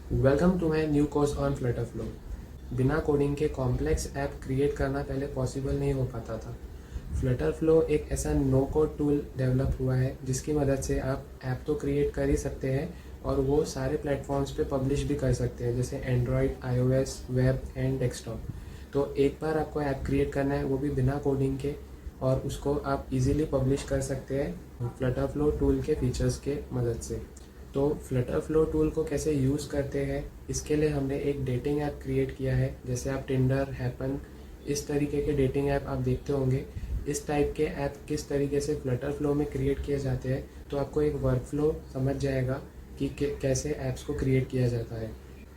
Welcome to my new course on Flutter Flow. बिना coding के complex app create करना पहले पॉसिबल नहीं हो पाता था। फ्लटर फ्लो एक ऐसा नो कोड टूल डेवलप हुआ है जिसकी मदद से आप ऐप तो क्रिएट कर ही सकते हैं और वो सारे प्लेटफॉर्म्स पे पब्लिश भी कर सकते हैं, जैसे Android, iOS, web and desktop. तो एक बार आपको ऐप क्रिएट करना है, वो भी बिना कोडिंग के, और उसको आप इजीली पब्लिश कर सकते हैं फ्लटर फ्लो टूल के फीचर्स के मदद से। तो फ्लटर फ्लो टूल को कैसे यूज़ करते हैं, इसके लिए हमने एक डेटिंग ऐप क्रिएट किया है। जैसे आप टिंडर, हैपन, इस तरीके के डेटिंग ऐप आप देखते होंगे। इस टाइप के ऐप किस तरीके से फ्लटर फ्लो में क्रिएट किए जाते हैं, तो आपको एक वर्क फ्लो समझ जाएगा कि कैसे ऐप्स को क्रिएट किया जाता है।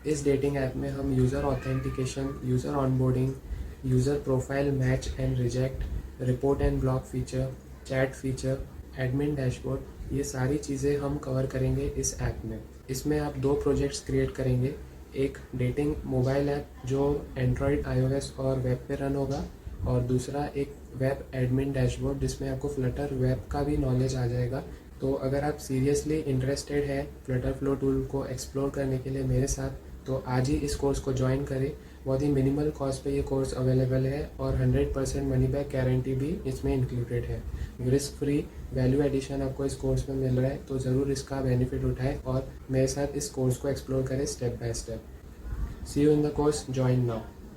इस डेटिंग ऐप में हम user authentication, user onboarding, user profile match and reject, report and block feature, chat feature, admin dashboard, ये सारी चीज़ें हम कवर करेंगे इस ऐप में। इसमें आप दो प्रोजेक्ट्स क्रिएट करेंगे। एक डेटिंग मोबाइल ऐप जो एंड्रॉयड, आईओएस और वेब पे रन होगा, और दूसरा एक वेब एडमिन डैशबोर्ड जिसमें आपको फ्लटर वेब का भी नॉलेज आ जाएगा। तो अगर आप सीरियसली इंटरेस्टेड है फ्लटर फ्लो टूल को एक्सप्लोर करने के लिए मेरे साथ, तो आज ही इस कोर्स को ज्वाइन करें। बहुत ही मिनिमल कॉस्ट पे ये कोर्स अवेलेबल है और 100% मनी बैक गारंटी भी इसमें इंक्लूडेड है। रिस्क फ्री वैल्यू एडिशन आपको इस कोर्स में मिल रहा है, तो ज़रूर इसका बेनिफिट उठाएं और मेरे साथ इस कोर्स को एक्सप्लोर करें step by step. See you in the course, join now.